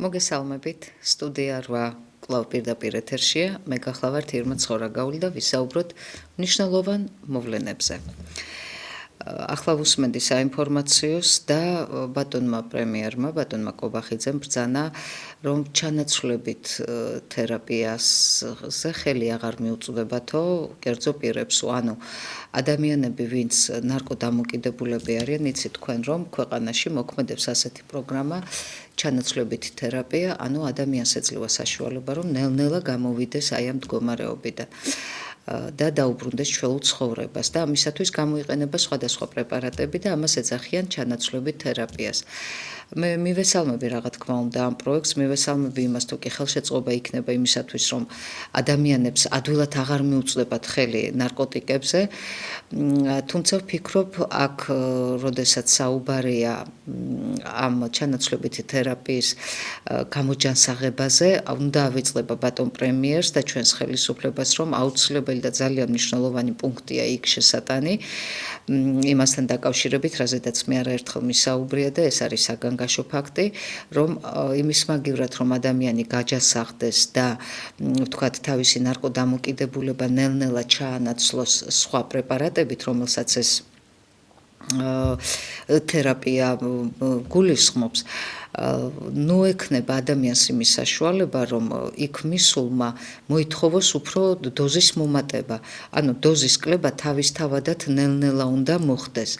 მოგესალმებით, სტუდია 8 კვლავ პირდაპირ ეთერშია, მე გახლავართ ირმა ცხორაგაული და ვისაუბროთ მნიშვნელოვან მოვლენებზე. ახლა უსმენდი საინფორმაციოს და ბატონმა პრემიერმა, ბატონმა კობახიძემ ბრძანა, რომ ჩანაცვლებით თერაპიაზე ხელი აღარ მიუწვდებათო კერძო პირებს, ანუ ადამიანები, ვინც ნარკოდამოკიდებულები არიან, იცით თქვენ, რომ ქვეყანაში მოქმედებს ასეთი პროგრამა ჩანაცვლებითი თერაპია, ანუ ადამიანს ეძლევა საშუალება, რომ ნელ-ნელა გამოვიდეს აი ამ მდგომარეობიდან და დაუბრუნდეს ჩვეულ ცხოვრებას და ამისათვის გამოიყენება სხვადასხვა პრეპარატები და ამას ეძახიან ჩანაცვლებით თერაპიას. მე მივესალმები რა თქმა უნდა ამ პროექტს, მივესალმები იმას, თუ კი ხელშეწყობა იქნება იმისათვის, რომ ადამიანებს ადვილად აღარ მიუწვდებათ ხელი ნარკოტიკებზე, თუმცა ვფიქრობ, აქ როდესაც საუბარია ამ ჩანაცვლებითი თერაპიის გამოჯანსაღებაზე, უნდა ავიწყდება ბატონ პრემიერს და ჩვენს ხელისუფლებას, რომ აუცილებელი და ძალიან მნიშვნელოვანი პუნქტია იქ შესატანი იმასთან დაკავშირებით, რაზედაც მე არაერთხელ მისაუბრია და ეს არის საგანგაშო ფაქტი, რომ იმის მაგივრად, რომ ადამიანი გაჯასახდეს და ვთქვათ, თავისი ნარკოდამოკიდებულება ნელ-ნელა ჩაანაცვლოს სხვა პრეპარატებით, რომელსაც ეს თერაპია გულისხმობს, ნუ ექნება ადამიანს იმის საშუალება, რომ იქ მისულმა მოითხოვოს უფრო დოზის მომატება, ანუ დოზის კლება თავისთავადად ნელ-ნელა უნდა მოხდეს.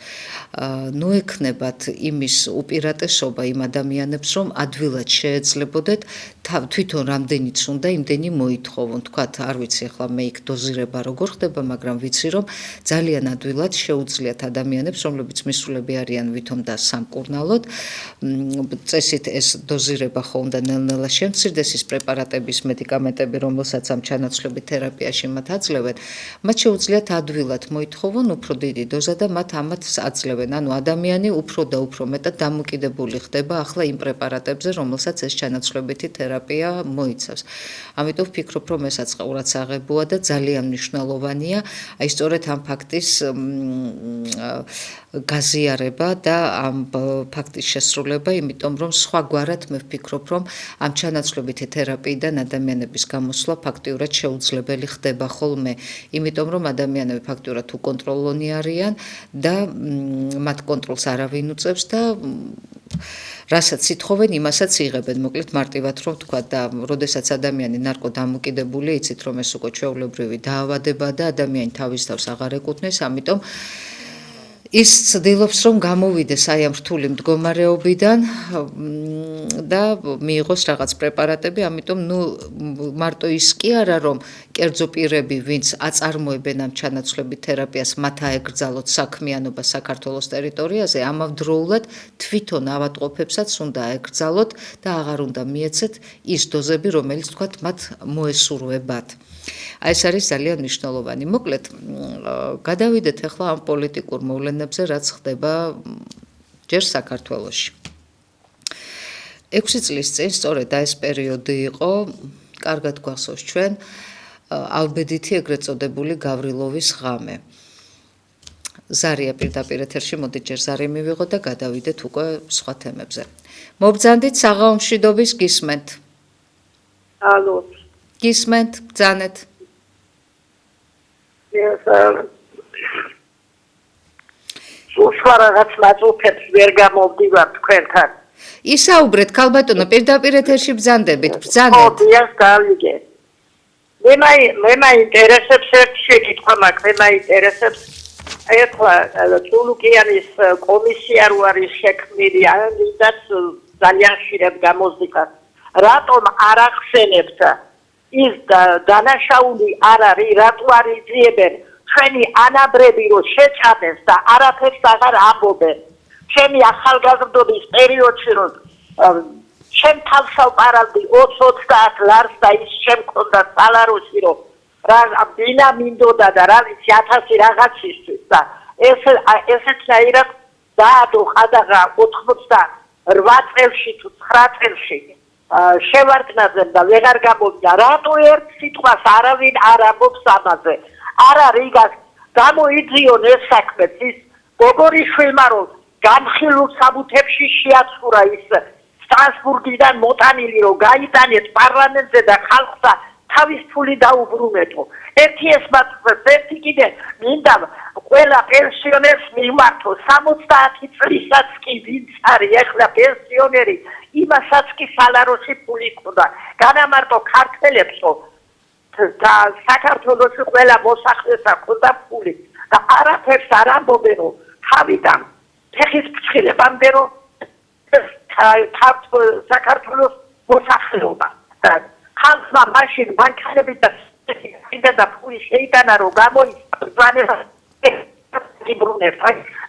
ნუ ექნებათ იმის უპირატესობა იმ ადამიანებს, რომ ადვილად შეეძლებოდეთ თვითონ რამდენიც უნდა იმდენი მოითხოვონ. თქვათ, არ ვიცი ახლა მე იქ დოზირება როგორ ხდება, მაგრამ ვიცი, რომ ძალიან ადვილად შეუძლიათ ადამიანებს, რომლებიც მისულები არიან ვითომ და სამკურნალოდ, წესით ეს დოზირება ხო უნდა ნელ-ნელა შემცირდეს, ის პრეპარატების მედიკამენტები, რომელსაც ამ ჩანაცვლებით თერაპიაში მათ აძლევენ, მათ შეუძლიათ ადვილად მოითხოვონ უფრო დიდი დოზა და მათ ამას აძლევენ. ანუ ადამიანი უფრო და უფრო მეტად დამოკიდებული ხდება ახლა იმ პრეპარატებზე, რომელსაც ეს ჩანაცვლებითი თერაპია მოიცავს. ამიტომ ვფიქრობ, რომ ესაც ყურადსაღებოა და ძალიან მნიშვნელოვანია, აი სწორედ ამ ფაქტის გაზიარება და ამ ფაქტის შესრულება, იმიტომ რომ სხვაგვარად მე ვფიქრობ, რომ ამ ჩანაცვლებითი თერაპიიდან ადამიანების გამოსვლა ფაქტიურად შეუძლებელი ხდება ხოლმე, იმიტომ რომ ადამიანები ფაქტიურად უკონტროლონი არიან და მათ კონტროლს არავინ უწევს და რასაც ითხოვენ, იმასაც იღებენ. მოკლედ მარტივად რომ ვთქვა და როდესაც ადამიანი ნარკოდამოკიდებულია, იცით რომ ეს უკვე ჩვეულებრივი დაავადება და ადამიანი თავის თავს აღარ ეკუთვნის, ამიტომ ის ცდილობს, რომ გამოვიდეს აი ამ რთული მდგომარეობიდან და მიიღოს რაღაც პრეპარატები, ამიტომ მარტო ის კი არა, რომ კერძო პირები, ვინც აწარმოებენ ამ ჩანაცვლებით თერაპიას, მათ აეკრძალოთ საქმიანობა საქართველოს ტერიტორიაზე, ამავდროულად თვითონ ავადმყოფებსაც უნდა აეკრძალოთ და აღარ უნდა მიეცეთ ის დოზები, რომელიც თქვათ მათ მოესურვებათ. აი ეს არის ძალიან მნიშვნელოვანი. მოკლედ, გადავიდეთ ახლა ამ პოლიტიკურ მოვლენებზე, რაც ხდება ჯერ საქართველოში. 6 წლის წინ სწორედ ეს პერიოდი იყო, კარგად გვახსოვს ჩვენ, ალბედითი ეგრეთ წოდებული გავრილოვის ღამე. ზარია პირდაპირ ეთერში, მოდით ჯერ ზარი მივიღოთ და გადავიდეთ უკვე სხვა თემებზე. მობრძანდით საღამო მშვიდობის გისმენთ. ალო. გისმენთ, ბრძანეთ. უშვა რაღაც მაწუხებს ვერ გამოვდივარ თქვენთან. ისაუბრეთ, ქალბატონო, პირდაპირ ეთერში ბრძანდებით, ბრძანეთ. ხო, დიახ, გავიგე. მე მაინტერესებს ერთი შეკითხვა მაქვს, მე მაინტერესებს ეხლა თულუკიანის კომისია რო არის შექმნილი, ამიტაც ძალიან ხშირად გამოზიდათ. რატომ არ ახსენებთ ის დანაშაული არ არის, რატო არ იძიებენ ჩვენი ანაბრები რო შეჭამეს და არაფერს აღარ ამბობენ. ჩემი ახალგაზრდობის პერიოდში რომ ჩემ თავს ავყარავდი 20-30 ლარს და ის შემქონდა სალაროში რომ რა ბინა მინდოდა და რა ვიცი 1000 რაღაცისთვის და ესეთნაირად დაადო ყადაღა 88 წელში თუ 9 წელში შევარდნაძემ და ვეღარ გამოვიდა. რატო ერთ სიტყვას არავინ არ ამბობს ამაზე? არა რიგას გამოიძიონ ეს საქმეც ის გოგორიშვილმა რომ განხილულ საბუთებში შეაცურა ის სტრასბურგიდან მოტანილი რომ გაიტანეთ პარლამენტზე და ხალხსა თავის ფული დაუბრუნეთო. ერთი ეს მათგას, ერთი კიდე მინდა ყველა პენსიონერს მივმართო 70 წლისაც კი ვინც არის ახლა პენსიონერი, იმასაც კი სალაროში ფული ქონდა. განამარტო ქართველებსო და საქართველოში ყველა მოსახლეთა ქონდა ფული და არაფერს არ ამბობენო თავიდან ფეხის ფრჩხილებამდე რომ საქართველოს მოსახლეობა და ხალხმა მაშინ ბანკებით და ფული შეიტანა რომ გამოიწვანა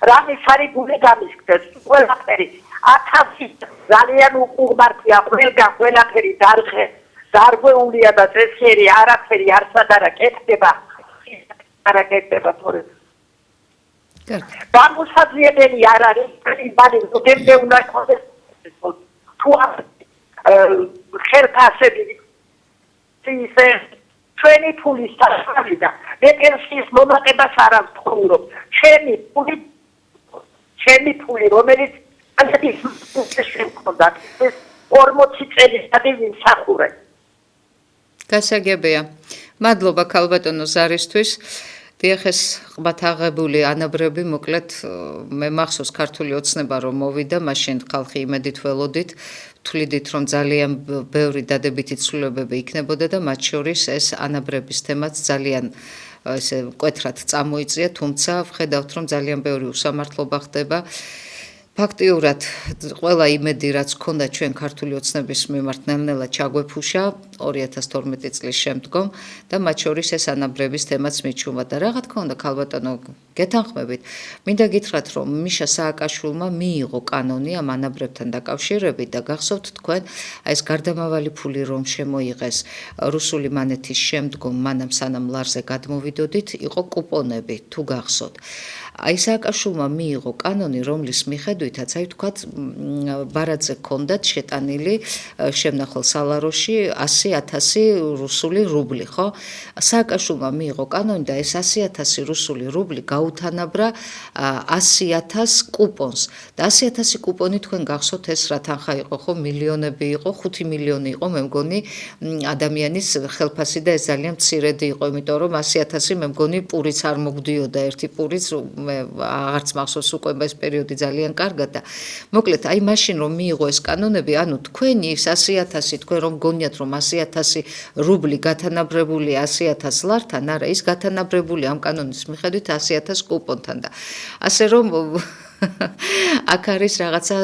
რამის არის გული გამისკდეს ყველაფერი 1000 ძალიან უყურმართია ყველაფერი დარღე დარღვეულია და წესიერი არაფერი არსად არა კეთდება თორე გამოსაძიებელი არ არის ბანი ზოგადად უნდა იყოს თუ ხერხასები ისე ჩვენი ფულის დასავლიდა მე პენსიის მომატებას არ ვთხოვობ ჩემი ფული რომელიც ანტის შემქონდა ეს 40 წელიწადი ვიმსახურე გასაგებია მადლობა ქალბატონო ზარისთვის დიახ ეს ყბათ აღებული ანაბრები მოკლედ მე მახსოვს ქართული ოცნება რომ მოვიდა მაშინ ხალხი იმედით ველოდით თვლიდით რომ ძალიან ბევრი დადებითი ცვლილებები იქნებოდა და მათ შორის ეს ანაბრების თემაც ძალიან ესე მკვეთრად წამოიწია თუმცა ვხედავთ რომ ძალიან ბევრი უსამართლობა ხდება ფაქტიურად ყველა იმედი რაც ქონდა ჩვენ ქართული ოცნების მიმართ ნელ-ნელა ჩაგვეფუშა 2012 წლის შემდგომ და მათ შორის ეს ანაბრების თემაც მიჩვენა და რა თქმა უნდა ქალბატონო გეთანხმებით მინდა გითხრათ რომ მიშა სააკაშვილმა მიიღო კანონი ამ ანაბრებთან დაკავშირებით და გახსოვთ თქვენ აი ეს გარდამავალი ფული რომ შემოიღეს რუსული მანეთის შემდგომ მანამ სანამ ლარზე გადმოვიდოდით იყო კუპონები თუ გახსოვთ აი სააკაშვილმა მიიღო კანონი რომლის მიხედვითაც აი თქვათ ბარათზე ჰქონდათ შეტანილი შემნახულ სალაროში 100,000 რუსული რუბლი ხო სააკაშვილმა მიიღო კანონი და ეს 100,000 რუსული რუბლი გაუთანაბრა 100,000 კუპონს და 100,000 კუპონი თქვენ გახსოვთ ეს რა თანხა იყო ხო მილიონები იყო 5 მილიონი იყო მე მგონი ადამიანის ხელფასი და ეს ძალიან მცირედი იყო იმიტომ რომ 100,000 მე მგონი პურიც არ მოგდიოდა ერთი პურიც მე აღარც მახსოვს უკვე ეს პერიოდი ძალიან კარგად და მოკლედ აი მაშინ რომ მიიღო ეს კანონები ანუ თქვენი 100,000 თქვენ რომ გონიათ რომ 100,000 რუბლი გათანაბრებული 100,000 ლართან არა ის გათანაბრებული ამ კანონის მიხედვით 100,000 კუპონთან და ასე რომ აქ არის რაღაცა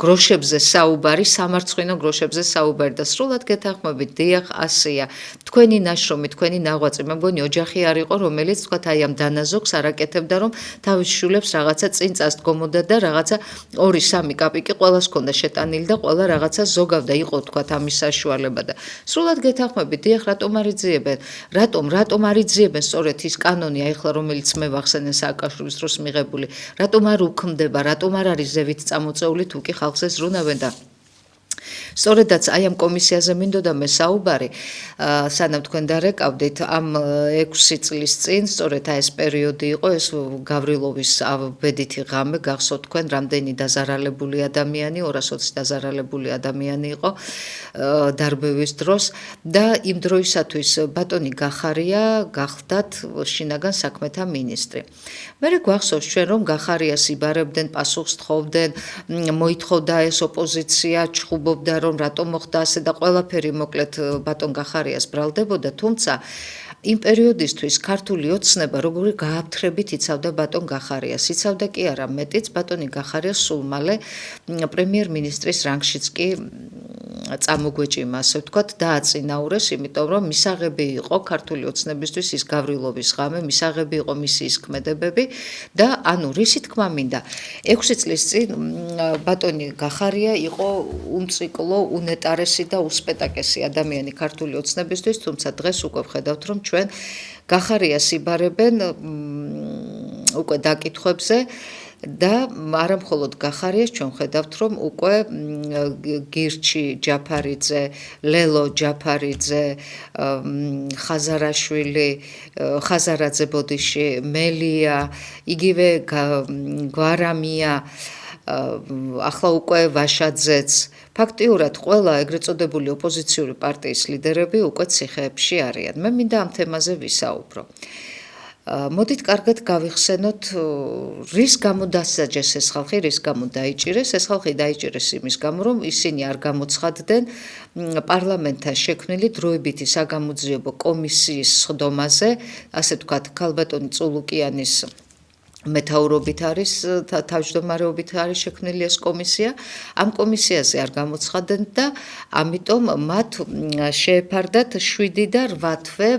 გროშებზე საუბარი, სამარცხვინო გროშებზე საუბარი და სრულად გეთანხმებით, დიახ, ასეა. თქვენი ნაშრომი, თქვენი ნაღვაწი, მე მგონი ოჯახი არ იყო, რომელიც თქვათ აი ამ დანაზოგს არაკეთებდა, რომ თავის შვილებს რაღაცა წინ წასდგომოდა და რაღაცა 2-3 კაპიკი ყველას ჰქონდა შეტანილი და ყველა რაღაცა ზოგავდა, იყო თქვათ ამის საშუალება და სრულად გეთანხმებით, დიახ, რატომ არ იძიებენ? რატომ არ იძიებენ სწორედ ის კანონი, აი ახლა რომელიც მე ვახსენე სააკაშვილის დროს მიღებული, რატომ არ ხმდება, რატომ არ არის ზევით წამოწეული თუ კი ხალხს ეს ზრუნავენ და სწორედაც აი ამ კომისიაზე მინდოდა მე საუბარი სანამ თქვენ დარეკავდით ამ 6 წლის წინ სწორედ ეს პერიოდი იყო ეს გავრილოვის ბედითი ღამე გახსოვთ თქვენ რამდენი დაზარალებული ადამიანი 220 დაზარალებული ადამიანი იყო დარბევის დროს და იმ დროისათვის ბატონი გახარია გახდათ შინაგან საქმეთა მინისტრი მე გვახსოვს ჩვენ რომ გახარიას იბარებდნენ პასუხს თხოვდნენ მოითხოვდა ეს ოპოზიცია ჩხუბობდა რომ რატომ მოხდა ასე და ყველაფერი მოკლედ ბატონ გახარიას ბრალდებოდა თუმცა იმ პერიოდისთვის ქართული ოცნება როგორი გააფთრებით იცავდა ბატონ გახარიას იცავდა კი არა მეტიც ბატონი გახარია სულ მალე პრემიერ-მინისტრის რანგშიც კი წამოგვეჭიმა ასე ვთქვათ დააწინაურეს იმიტომ რომ მისაღები იყო ქართული ოცნებისთვის ის გავრილოვის ღამე მისაღები იყო მისი ის ქმედებები და ანუ რისი თქმა მინდა 6 წლის წინ ბატონი გახარია იყო უმციკლო უნეტარესი და უსპეტაკესი ადამიანი ქართული ოცნებისთვის თუმცა დღეს უკვე ვხედავთ რომ ჩვენ გახარიას იბარებენ უკვე დაკითხვებზე და არა მხოლოდ გახარიას ჩვენ ხედავთ რომ უკვე გირჩი ჯაფარიძე, ლელო ჯაფარიძე, ხაზარაშვილი, ხაზარაძე ბოდიში, მელია, იგივე გვარამია ახლა უკვე ვაშაძეც, ფაქტიურად ყველა ეგრეთ წოდებული ოპოზიციური პარტიის ლიდერები უკვე ციხეებში არიან. მე მინდა ამ თემაზე ვისაუბრო. მოდით კარგად გავიხსენოთ, რის გამო დასაჯეს ეს ხალხი, რის გამო დაიჭირეს. ეს ხალხი დაიჭირეს იმის გამო, რომ ისინი არ გამოცხადდნენ პარლამენტთან შექმნილი დროებითი საგამოძიებო კომისიის სხდომაზე, ასე ვთქვათ, ქალბატონი წულუკიანის მეთაურობით არის, თავმჯდომარეობით არის შექმნილი ეს კომისია. ამ კომისიაზე არ გამოცხადდნენ და ამიტომ მათ შეეფარდათ 7 და 8 თვე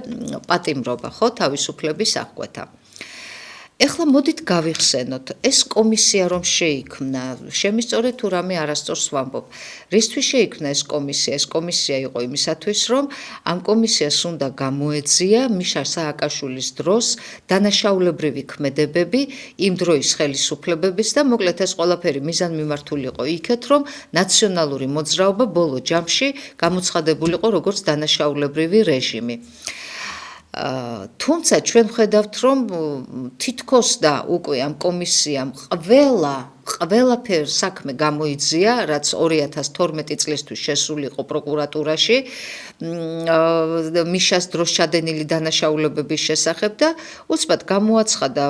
პატიმრობა, ხო, თავისუფლების აღკვეთა. ეხლა მოდით გავიხსენოთ, ეს კომისია რომ შეიქმნა, შემისწორეთ თუ რამე არასწორს ვამბობ. რისთვის შეიქმნა ეს კომისია? ეს კომისია იყო იმისათვის, რომ ამ კომისიას უნდა გამოეძია მიშა სააკაშვილის დროს დანაშაულებრივი ქმედებები იმ დროის ხელისუფლებების და მოკლედ ეს ყველაფერი მიზანმიმართული იყო იქეთ, რომ ნაციონალური მოძრაობა ბოლო ჯამში გამოცხადებულიყო როგორც დანაშაულებრივი რეჟიმი. თუმცა ჩვენ ვხედავთ, რომ თითქოს და უკვე ამ კომისიამ ყველაფერ საქმე გამოიძია, რაც 2012 წლისთვის შესული იყო პროკურატურაში, მიშას დროს ჩადენილი დანაშაულებების შესახებ და უცბად გამოაცხადა,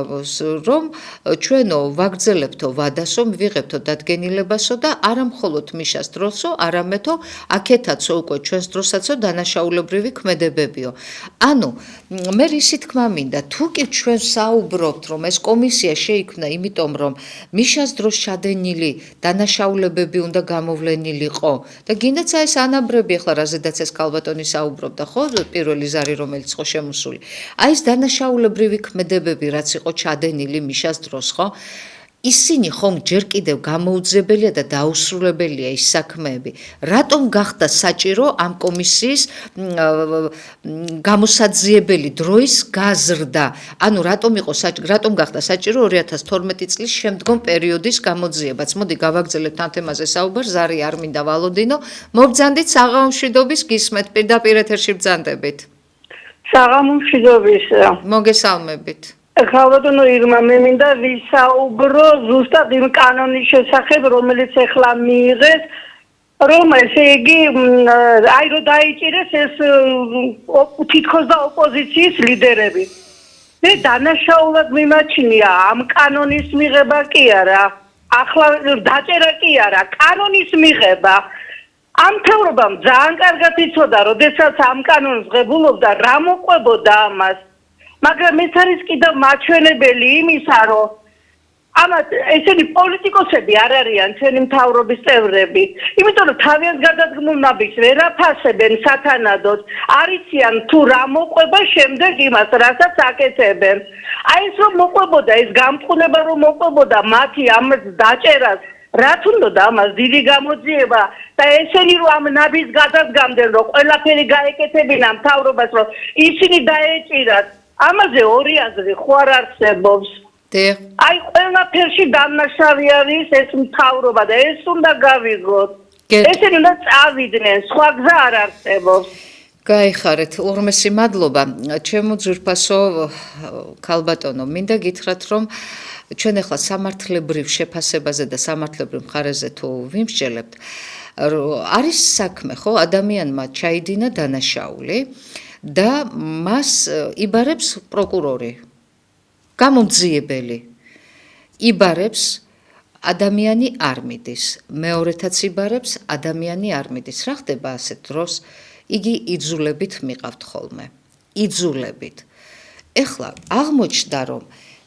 რომ ჩვენო ვაგრძელებთო ვადასო, მივიღებთო დადგენილებასო და არა მხოლოდ მიშას დროსო, არამედო აქეთაცო უკვე ჩვენს დროსაც დანაშაულებრივი ქმედებებიო. ანუ მე ისი თქმა მინდა, თუ კი ჩვენ საუბრობთ, რომ ეს კომისია შეიქმნა იმიტომ, რომ მიშას დროს ჩადენილი დანაშაულებები უნდა გამოვლენილიყო და გინდაც ეს ანაბრები ახლა რაზედაც ეს ქალბატონი საუბრობდა, ხო, პირველი ზარი რომელიც იყო შემოსული. აი ეს დანაშაულებრივი ქმედებები, რაც იყო ჩადენილი მიშას დროს, ხო? ისინი ხომ ჯერ კიდევ გამოუძლებელია და დაუსრულებელია ის საქმეები. რატომ გახდა საჭირო ამ კომისიის გამოსაძიებელი დროის გაზრდა? ანუ რატომ გახდა საჭირო 2012 წლის შემდგომ პერიოდის გამოძიებაც? მოდი გავაგრძელებთ ამ თემაზე საუბარს, ზარი არ მინდა ვალოდინო. მობრძანდით საღამომშვიდობის გისმენთ, პირდაპირ ეთერში ბრძანდებით. საღამომშვიდობის. მოგესალმებით. ხალბატონო ირმა, მე მინდა ვისაუბრო ზუსტად იმ კანონის შესახებ, რომელიც ახლა მიიღეს, რომ ესე იგი აი რომ დაიჭირეს ეს თითქოს და ოპოზიციის ლიდერები. მე დანაშაულად მიმაჩნია ამ კანონის მიღება კი არა, ახლა დაჭერა კი არა, კანონის მიღება. ამ თავრობამ ძალიან კარგად იცოდა, როდესაც ამ კანონს ღებულობდა, რა მოყვებოდა ამას. მაგრამ ეს არის კიდევ მაჩვენებელი იმისა, რომ ამათ ესენი პოლიტიკოსები არ არიან ჩვენი მთავრობის წევრები, იმიტომ რომ თავიანთ გადადგმულ ნაბიჯს ვერ აფასებენ სათანადოდ, არიციან თუ რა მოყვება შემდეგ იმას, რასაც აკეთებენ. აი ეს რომ მოყვებოდა, ეს გამწყუნება რომ მოყვებოდა მათი ამ დაჭერას, რა თუნდოდა ამას დიდი გამოძიება და ესენი რომ ამ ნაბიჯს გადადგამდნენ, რომ ყველაფერი გაეკეთებინა მთავრობას, რომ ისინი დაეჭირათ. ამაზე ორი აზრი ხო არ არსებობს. აი ყველაფერში დამნაშავე არის ეს მთავრობა და ეს უნდა გავიგოთ. ესენი უნდა წავიდნენ, სხვა გზა არ არსებობს. გაიხარეთ, ორმესი მადლობა. ჩემო ძვირფასო ქალბატონო, მინდა გითხრათ, რომ ჩვენ ახლა სამართლებრივ შეფასებაზე და სამართლებრივ მხარეზე თუ ვიმსჯელებთ, არის საქმე, ხო, ადამიანმა ჩაიდინა დანაშაული და მას იბარებს პროკურორი, გამომძიებელი, იბარებს ადამიანი არ მიდის, მეორეთაც იბარებს ადამიანი არ მიდის. რა ხდება ასეთ დროს? იგი იძულებით მიყავთ ხოლმე, იძულებით. ეხლა აღმოჩნდა, რომ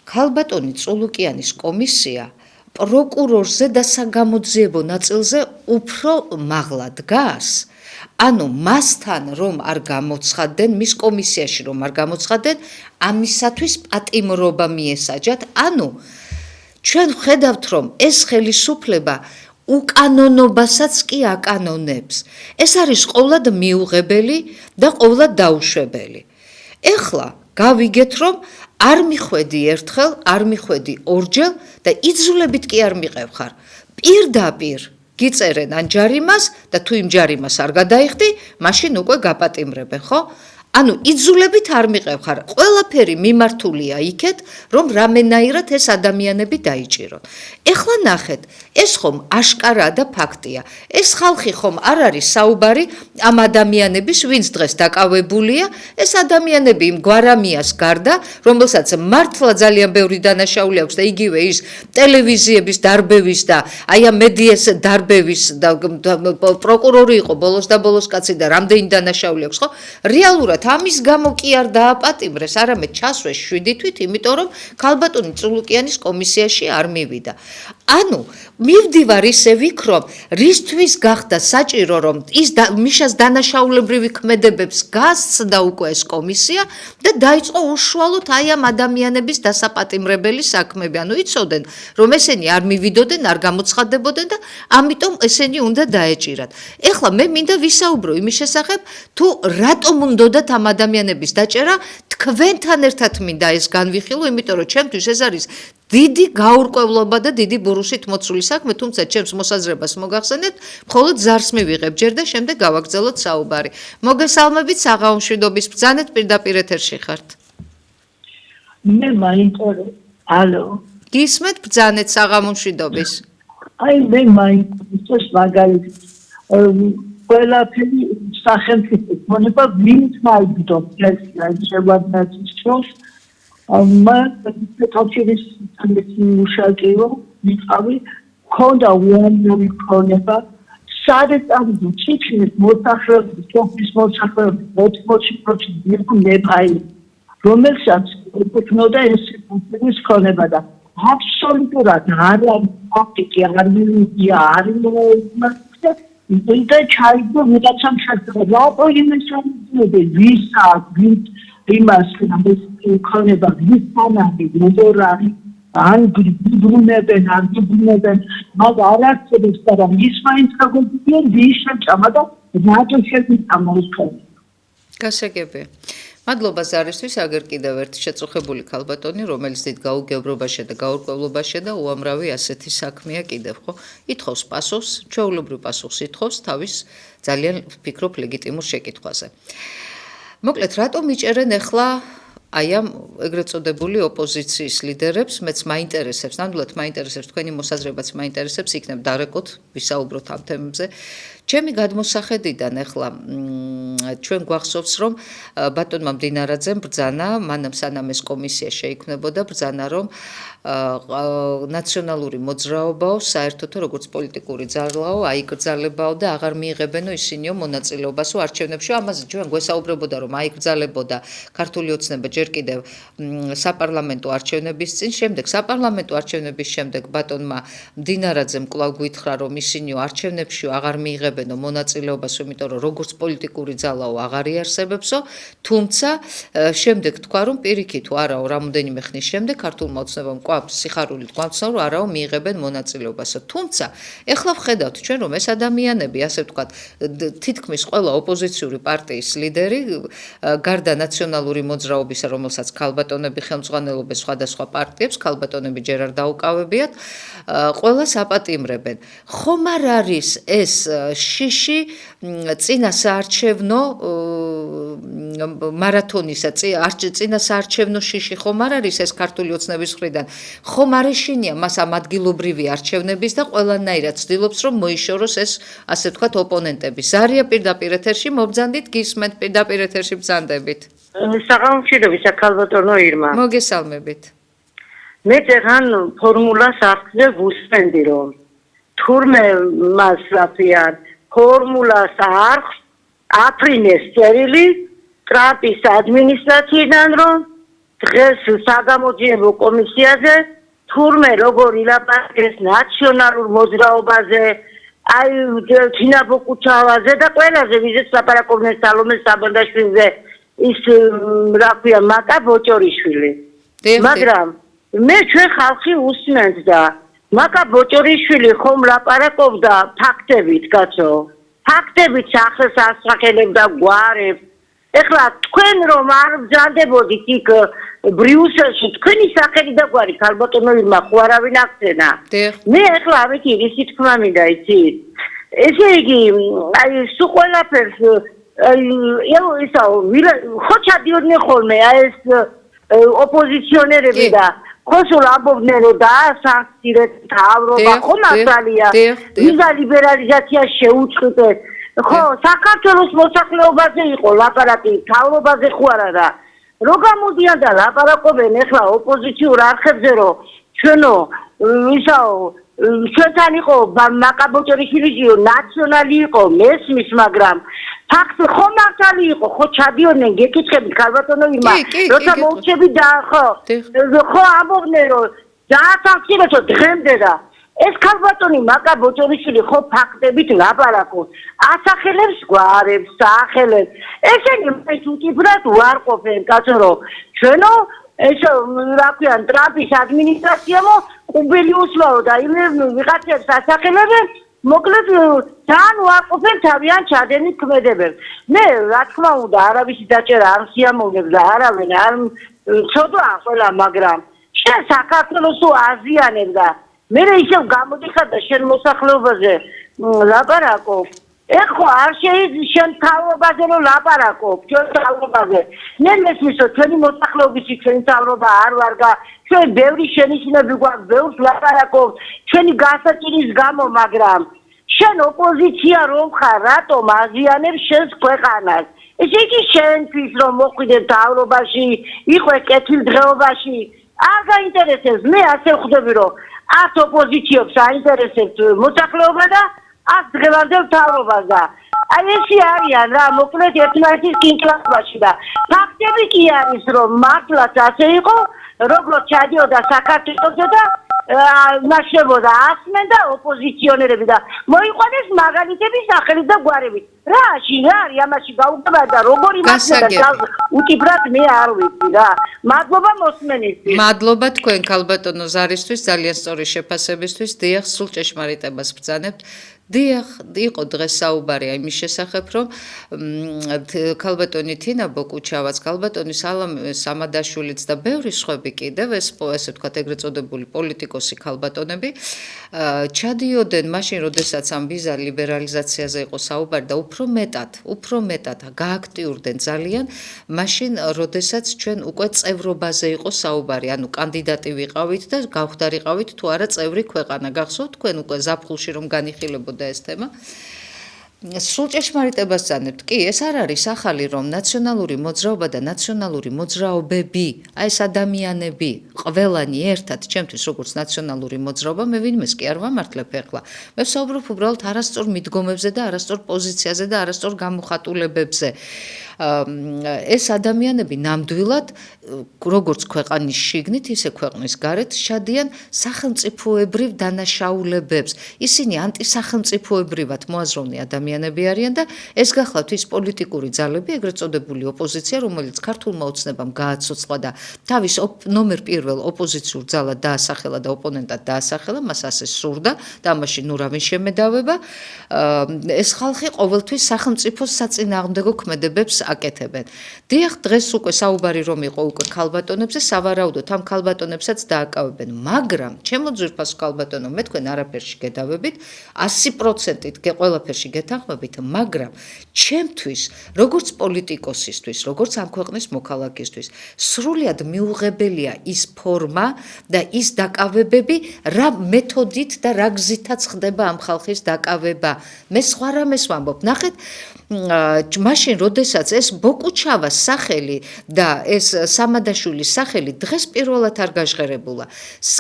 ქალბატონი წულუკიანის კომისია პროკურორზე და საგამოძიებო ნაწილზე უფრო მაღლა დგას. ანუ მასთან რომ არ გამოცხადდნენ, მის კომისიაში რომ არ გამოცხადდნენ, ამისათვის პატიმრობა მიესაჯათ. ანუ ჩვენ ვხედავთ, რომ ეს ხელისუფლება უკანონობასაც კი აკანონებს. ეს არის ყოვლად მიუღებელი და ყოვლად დაუშვებელი. ეხლა გავიგეთ, რომ არ მიხვედი ერთხელ, არ მიხვედი ორჯერ და იძულებით კი არ მიყევ ხარ. პირდაპირ გიწერენ ან ჯარიმას და თუ იმ ჯარიმას არ გადაიხდი, მაშინ უკვე გაპატიმრებენ, ხო? ანუ იძულებით არ მიყევ ხარ. ყველაფერი მიმართულია იქეთ, რომ რამენაირად ეს ადამიანები დაიჭირონ. ეხლა ნახეთ, ეს ხომ აშკარაა და ფაქტია. ეს ხალხი ხომ არ არის საუბარი ამ ადამიანების, ვინც დღეს დაკავებულია, ეს ადამიანები იმ გვარამიას გარდა, რომელსაც მართლა ძალიან ბევრი დანაშაული აქვს და იგივე ის ტელევიზიების დარბევის და აი ამ მედიას დარბევის და პროკურორი იყო ბოლოს და ბოლოს კაცი და რამდენი დანაშაული აქვს, ხო? რეალურად ამის გამო კი არ დააპატიმრეს, არამედ ჩასვეს 7 თვით, იმიტომ რომ ქალბატონი წულუკიანის კომისიაში არ მივიდა. ანუ მივდივარ ისე ვიქრობ, რისთვის გახდა საჭირო რომ ის მიშას დანაშაულებრივი ქმედებებს გასცდა უკვე ეს კომისია და დაიწყო უშუალოდ აი ამ ადამიანების დასაპატიმრებელი საქმეები. ანუ იცოდნენ რომ ესენი არ მივიდოდნენ, არ გამოცხადდებოდნენ და ამიტომ ესენი უნდა დაეჭირათ. ეხლა მე მინდა ვისაუბრო იმის შესახებ, თუ რატომ უნდათ ამ ადამიანების დაჭერა, თქვენთან ერთად მინდა ეს განვიხილო, იმიტომ რომ ჩემთვის ეს არის დიდი გაურკვევლობა და დიდი ბურუსით მოცული საქმე, თუმცა ჩემს მოსაზრებას მოგახსენებთ, მხოლოდ ზარს მივიღებ ჯერ და შემდეგ გავაგრძელოთ საუბარი. მოგესალმებით საღამომშვიდობის ბრძანეთ, პირდაპირ ეთერში ხართ. მე მაინტერესებს. ალო. გისმენთ ბრძანეთ საღამომშვიდობის. აი მე მაინტერესებს მაგალითად ყველაფერი სახელმწიფო მონება ვინც მაიგდობს ეს შევადნაძის დროს მას თოქირის მუშაკიო მიყავი ქონდა უამრავი ქონება სადეწავიდო ჩიქნის მოსახლეობის სოფლის მოსახლეობის 80% იყო ნეპალი რომელსაც ეკუთვნოდა ეს სიტუაციის ქონება და აბსოლუტურად არ არის ფაქტი არ მივიდია არ იმასა და ჩაიგდო ვიღაცამ შეძლო რატო იმის ამბობენ ვისა ვინც იმას ქონება ვისთანავე მოდორარი ან გიბრუნებენ არ გიბრუნებენ მაგ არ არსებობს და ის მაინც გაგონია ვის შეჭამა და რატო შეგვიწამა ეს ქონება გასაგებია მადლობა ზარისთვის, აგერ კიდევ ერთი შეწუხებული ქალბატონი, რომელიც დიდ გაუგებრობაში და გაურკვევლობაში და უამრავი ასეთი საქმეა კიდევ, ხო? ითხოვს პასუხს, ჩვეულებრივ პასუხს ითხოვს თავის ძალიან ვფიქრობ ლეგიტიმურ შეკითხვაზე. მოკლედ, რატომ იჭერენ ახლა აი ამ ეგრეთ წოდებული ოპოზიციის ლიდერებს, მეც მაინტერესებს, ნამდვილად მაინტერესებს თქვენი მოსაზრებაც მაინტერესებს, იქნებ დარეკოთ, ვისაუბროთ ამ თემებზე. ჩემი გადმოსახედიდან ახლა ჩვენ გვახსოვს რომ ბატონმა მდინარაძემ ბრძანა მანამ სანამ ეს კომისია შეიქმნებოდა ბრძანა რომ ნაციონალური მოძრაობაო საერთოდ როგორც პოლიტიკური ძალაო აიკრძალებაო და აღარ მიიღებენო ისინიო მონაწილეობასო არჩევნებში ამაზე ჩვენ გვესაუბრებოდა რომ აიკრძალებოდა ქართული ოცნება ჯერ კიდევ საპარლამენტო არჩევნების წინ შემდეგ საპარლამენტო არჩევნების შემდეგ ბატონმა მდინარაძემ კვლავ გითხრა რომ ისინიო არჩევნებში აღარ მიიღებენო მონაწილეობას იმიტომ რომ როგორც პოლიტიკური ძალაო აღარ იარსებებსო თუმცა შემდეგ თქვა რომ პირიქით თუ არაო რამოდენიმე ხნის შემდეგ ქართულმა ოცნებამ სიხარულით გვამცნო რომ არაო მიიღებენ მონაწილეობასო თუმცა ეხლა ვხედავთ ჩვენ რომ ეს ადამიანები ასე ვთქვათ თითქმის ყველა ოპოზიციური პარტიის ლიდერი გარდა ნაციონალური მოძრაობისა რომელსაც ქალბატონები ხელმძღვანელობენ სხვადასხვა პარტიებს ქალბატონები ჯერ არ დაუკავებიათ ყველას აპატიმრებენ ხომ არ არის ეს შიში წინა საარჩევნო მარათონისა წინა საარჩევნო შიში ხომ არ არის ეს ქართული ოცნების მხრიდან ხომ არ ეშინია მას ამ ადგილობრივი არჩევნების და ყველანაირად ცდილობს რომ მოიშოროს ეს ასე ვთქვათ ოპონენტები ზარია პირდაპირ ეთერში მობრძანდით გისმენთ პირდაპირ ეთერში ბრძანდებით საღამომშვიდობის ქალბატონო ირმა მოგესალმებით მე წერან ფორმულას არხზე ვუსმენდი რომ თურმე მას რაფიან ფორმულას არხს აფრინეს წერილი ტრამპის ადმინისტრაციიდან რომ დღეს საგამოძიებო კომისიაზე თურმე როგორ ილაპარაკეს ნაციონალურ მოძრაობაზე აი თინა ბოკუჩავაზე და ყველაზე ვიზეც ლაპარაკობდნენ სალომე საბანდაშვილზე ის რაფია მაკა ბოჭორიშვილი მაგრამ მე ჩვენ ხალხი უსმენთ და მაკა ბოჭორიშვილი ხომ ლაპარაკობდა ფაქტებით კაცო ფაქტებით სახელს ასახელებდა გვარებს ეხლა თქვენ რომ არ ბრძანდებოდით იქ ბრიუსელში თქვენი სახელი და გვარი ქალბატონო ირმა ხო არავინ აქცენა მე ეხლა ამით ისი თქმა მინდა იცით ესე იგი აი სულ ყველაფერს ხო ჩადიოდნენ ხოლმე ეს ოპოზიციონერები და ხოსულ ამბობდნენ რომ დაასანქცირეთ მთავრობა ხო მართალია ვიზა ლიბერალიზაცია შეუწყვეტეს ხო საქართველოს მოსახლეობაზე იყო ლაპარაკი მთავრობაზე ხო არა რა რო გამოდიან და ლაპარაკობენ ახლა ოპოზიციურ არხებზე რომ ჩვენო ჩვენთან იყო მაკაბოჭორიშვილიო ნაციონალი იყო მესმის მაგრამ ფაქტი ხო მართალი იყო ხო ჩადიოდნენ გეკითხებით ქალბატონო იმა როცა მოუჩები და ხო ამბობდნენ რომ დაასანქცირეთო დღემდე და ეს ქალბატონი მაკაბოჭორიშვილი ხო ფაქტებით ლაპარაკობს ასახელებს გვარებს საახელებს ესენი მეთუთიბრად უარყოფენ კაცო რომ ჩვენო ეს რა ქვია ტრამპის ადმინისტრაციამო ყუბელი უსვაო და იმენ ვიღაცებს ასახელებენ მოკლედ თან უარყოფენ თავიანთ ჩადენით ქმედებებს მე რა თქმა უნდა არავის დაჭერა არ სიამოვნებს და არავინ არ ცოდვა ყველა მაგრამ შენ საქართველოს აზიანებ და მე ისევ გამოდიხარ და შენ მოსახლეობაზე ლაპარაკობ ეხო არ შეიძლება შენ თავრობაზე რომ ლაპარაკობ ჩვენ თავრობაზე მე მესმის რომ ჩვენი მოსახლეობის ჩვენი თავრობა არ ვარგა ჩვენ ბევრი შენიშვნები გვაქვს ბევრს ლაპარაკობ ჩვენი გასაჭირის გამო მაგრამ შენ ოპოზიცია რომ ხარ რატომ აზიანებს შენს ქვეყანას ესე იგი შენთვის რომ მოხვიდე თავრობაში იყვე კეთილდღეობაში არ გაინტერესებს მე ასე ხვდები რომ ათ ოპოზიციებს აინტერესებს მოსახლეობა და ათ დღევანდელ თავრობას და აი ესე არიან რა მოკლედ ერთმანეთის კინკლასში და ფაქტები კი არის რომ მართლაც ასე იყო როგორც ჩადიოდა საქართველოსზე და ნაშებოდა ასმენ და ოპოზიციონერები და მოიყვანეს მაგალითების სახელით და გვარებით რაში რა არის ამაში გაუგება და როგორი მასალა უკიბრად მე არ ვიცი რა მადლობა მოსმენისთვის მადლობა თქვენ ქალბატონო ზარისთვის ძალიან სწორი შეფასებისთვის დიახ სულ ჭეშმარიტებას ბრძანებთ დიახ იყო დღეს საუბარი იმის შესახებ რომ ქალბატონი თინა ბოკუჩავაც ქალბატონი სალამე სამადაშვილიც და ბევრი სხვები კიდევ ესე ვთქვათ ეგრეთ წოდებული პოლიტიკოსი ქალბატონები ჩადიოდნენ მაშინ როდესაც ამ ვიზა ლიბერალიზაციაზე იყო საუბარი და უფრო მეტად გააქტიურდნენ ძალიან მაშინ როდესაც ჩვენ უკვე წევრობაზე იყო საუბარი ანუ კანდიდატი ვიყავით და გავხდარიყავით თუ არა წევრი ქვეყანა გახსოვთ თქვენ უკვე ზაფხულში რომ განიხილებოდა ეს თემა სულ ჭეშმარიტებას ვძანებთ კი ეს არ არის ახალი რომ ნაციონალური მოძრაობა და ნაციონალური მოძრაობები აი ეს ადამიანები ყველანი ერთად ჩემთვის როგორც ნაციონალური მოძრაობა მე ვინმეს კი არ ვამართლებ ახლა მე ვსაუბრობ უბრალოდ არასწორ მიდგომებზე და არასწორ პოზიციაზე და არასწორ გამოხატულებებზე ეს ადამიანები ნამდვილად როგორც ქვეყანის შიგნით ისე ქვეყნის გარეთ შადიან სახელმწიფოებრივ დანაშაულებებს ისინი ანტისახელმწიფოებრივად მოაზროვნე ადამიანები არიან და ეს გახლავთ ის პოლიტიკური ძალები ეგრეთ წოდებული ოპოზიცია რომელიც ქართულმა ოცნებამ გააცოცხლა და თავის ნომერ პირველ ოპოზიციურ ძალად დაასახელა და ოპონენტად დაასახელა მას ასე სურდა და ამაში ნუ რავინ შემედავება ეს ხალხი ყოველთვის სახელმწიფოს საწინააღმდეგო ქმედებებს აკეთებენ. დიახ, დღეს უკვე საუბარი რომ იყო უკვე ქალბატონებზე, სავარაუდოდ ამ ქალბატონებსაც დააკავებენ, მაგრამ ჩემო ძვირფასო ქალბატონო, მე თქვენ არაფერში გედავებით, 100%-ით ყველაფერში გეთანხმებით, მაგრამ ჩემთვის, როგორც პოლიტიკოსისთვის, როგორც ამ ქვეყნის მოქალაქისთვის, სრულიად მიუღებელია ის ფორმა და ის დაკავებები, რა მეთოდით და რა გზითაც ხდება ამ ხალხის დაკავება. მე სხვა რამეს ვამბობ, ნახეთ, მაშინ როდესაც ეს ბოკუჩავას სახელი და ეს სამადაშვილის სახელი დღეს პირველად არ გაჟღერებულა.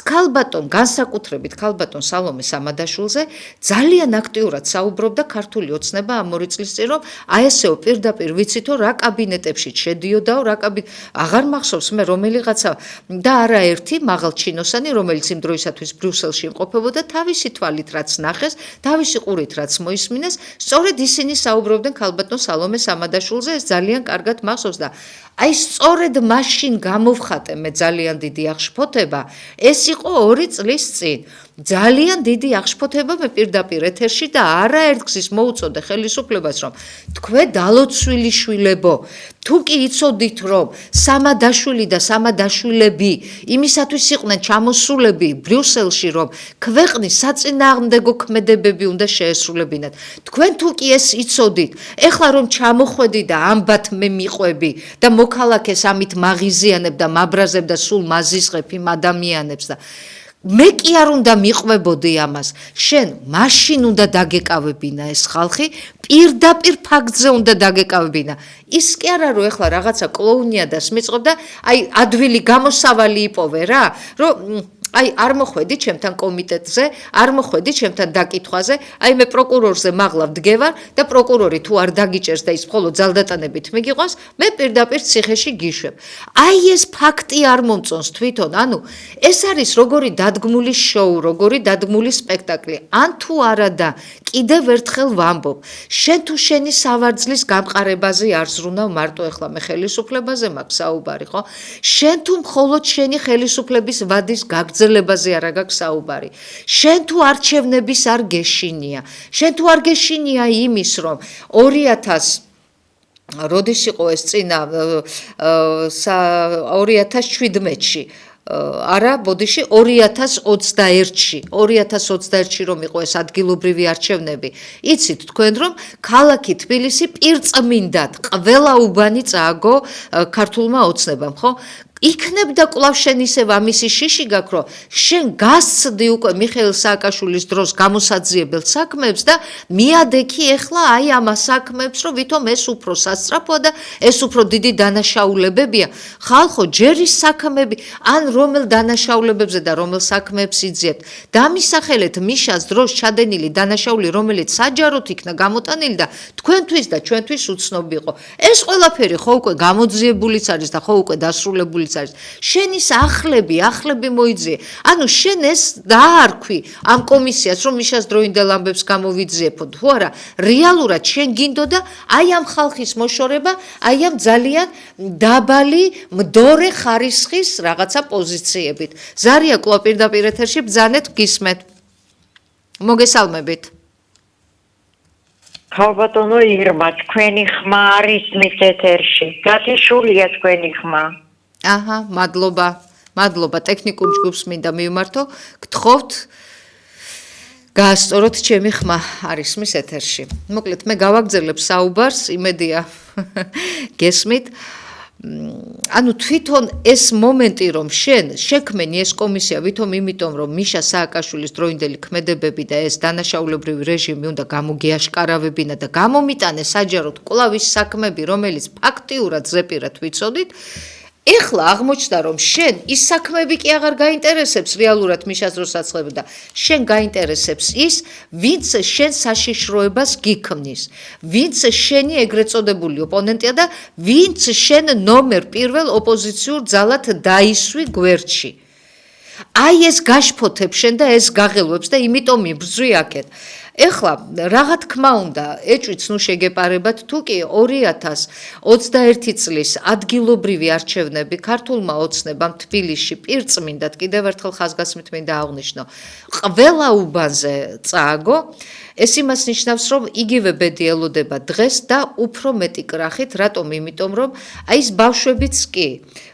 ქალბატონ განსაკუთრებით ქალბატონ სალომე სამადაშვილზე ძალიან აქტიურად საუბრობდა ქართული ოცნება ამ 2 წლის წინ რომ აი ესეო პირდაპირ ვიცითო რა კაბინეტებში შედიოდაო რა აღარ მახსოვს მე რომელიღაცა და არაერთი მაღალჩინოსანი რომელიც იმ დროისათვის ბრიუსელში იმყოფებოდა თავისი თვალით რაც ნახეს თავისი ყურით რაც მოისმინეს სწორედ ისინი საუბრობდნენ ქალბატონ სალომე სამადაშვილზე ეს ძალიან კარგად მახსოვს და აი სწორედ მაშინ გამოვხატე მე ძალიან დიდი აღშფოთება ეს იყო 2 წლის წინ ძალიან დიდი აღშფოთება მე პირდაპირ ეთერში და არაერთგზის მოუწოდე ხელისუფლებას რომ თქვენ დალოცვილი შვილებო თუ კი იცოდით რომ სამადაშვილი და სამადაშვილები იმისათვის იყვნენ ჩამოსულები ბრიუსელში რომ ქვეყნის საწინააღმდეგო ქმედებები უნდა შეესრულებინათ თქვენ თუ კი ეს იცოდით ეხლა რომ ჩამოხვედი და ამბათ მე მიყვები და მოქალაქეს ამით მაღიზიანებ და მაბრაზებ და სულ მაზისყებ იმ ადამიანებს და მე კი არ უნდა მიყვებოდი ამას შენ მაშინ უნდა დაგეკავებინა ეს ხალხი პირდაპირ ფაქტზე უნდა დაგეკავებინა ის კი არა რომ ეხლა რაღაცა კლოუნიადას მიწყობ და აი ადვილი გამოსავალი იპოვე რა რომ აი არ მოხვედი ჩემთან კომიტეტზე, არ მოხვედი ჩემთან დაკითხვაზე, აი მე პროკურორზე მაღლა ვდგევარ და პროკურორი თუ არ დაგიჭერს და ის მხოლოდ ძალდატანებით მიგიყვანს, მე პირდაპირ ციხეში გიშვებ. აი ეს ფაქტი არ მომწონს თვითონ, ანუ ეს არის როგორი დადგმული შოუ, როგორი დადგმული სპექტაკლი. ან თუ არა და კიდევ ერთხელ ვამბობ, შენ თუ შენი სავარძლის გამყარებაზე არ ზრუნავ მარტო ეხლა მე ხელისუფლებაზე მაქვს საუბარი, ხო? შენ თუ მხოლოდ შენი ხელისუფლების ვადის გაგრძელებაზე არა გაქვს საუბარი. შენ თუ არჩევნების არ გეშინია. შენ თუ არ გეშინია იმის, რომ 2000 როდის იყო ეს წინა 2017-ში არა, ბოდიში 2021-ში, 2021-ში რომ იყო ეს ადგილობრივი არჩევნები. იცით თქვენ რომ ქალაქი თბილისი პირწმინდად ყველა უბანი წააგო ქართულმა ოცნებამ, ხო? იქნებდა კვლავ შენ ისევ ამისი შიში გაქვს, რომ შენ გასცდი უკვე მიხეილ სააკაშვილის დროს გამოსაძიებელ საქმეებს და მიადექი ეხლა აი ამ საქმეებს, რომ ვითომ ეს უფრო სასწრაფოა და ეს უფრო დიდი დანაშაულებებია. ხალხო, ჯერ ის საქმეები, ან რომელ დანაშაულებებზე და რომელ საქმეებს იძიებთ. დამისახელეთ მიშას დროს ჩადენილი დანაშაული, რომელიც საჯაროდ იქნა გამოტანილი და თქვენთვის და ჩვენთვის უცნობი იყო. ეს ყველაფერი ხო უკვე გამოძიებულიც არის და ხო უკვე დასრულებული შენი ახლები მოიძიე. ანუ შენ ეს დაარქვი ამ კომისიას, რომ მიშას დროინდელ ამბებს გამოვიძიებო, თუ არა, რეალურად შენ გინდოდა აი ამ ხალხის მოშორება, აი ამ ძალიან დაბალი, მდორე ხარისხის რაღაცა პოზიციებით. ზარია კვლავ პირდაპირ ეთერში ბრძანეთ გისმეთ. მოგესალმებით. ხალბატონო ირმა, თქვენი ხმა არის მის ეთერში. გათიშულია თქვენი ხმა. აჰა, მადლობა, ტექნიკურ ჯგუფს მინდა მივმართო, გთხოვთ გაასწოროთ ჩემი ხმა არის მის ეთერში. მოკლედ მე გავაგრძელებ საუბარს, იმედია გესმით. ანუ თვითონ ეს მომენტი რომ შენ შექმენი ეს კომისია ვითომ იმიტომ რომ მიშა სააკაშვილის დროინდელი ქმედებები და ეს დანაშაულებრივი რეჟიმი უნდა გამოგეაშკარავებინა და გამომიტანე საჯაროდ კვლავ ის საქმეები რომელიც ფაქტიურად ზეპირად ვიცოდით ეხლა აღმოჩნდა რომ შენ ის საქმეები კი აღარ გაინტერესებს რეალურად მიშას დროს საცხები და შენ გაინტერესებს ის ვინც შენ საშიშროებას გიქმნის ვინც შენი ეგრეთ წოდებული ოპონენტია და ვინც შენ ნომერ პირველ ოპოზიციურ ძალად დაისვი გვერდში აი ეს გაშფოთებს შენ და ეს გაღელვებს და იმიტომ იბრძვი აქეთ ეხლა რაღა თქმა უნდა ეჭვიც ნუ შეგეპარებათ თუ კი 2021 წლის ადგილობრივი არჩევნები ქართულმა ოცნებამ თბილისში პირწმინდად კიდევ ერთხელ ხაზგასმით მინდა აღვნიშნო ყველა უბანზე წააგო ეს იმას ნიშნავს რომ იგივე ბედი ელოდება დღეს და უფრო მეტი კრახით რატომ იმიტომ რომ აი ეს ბავშვებიც კი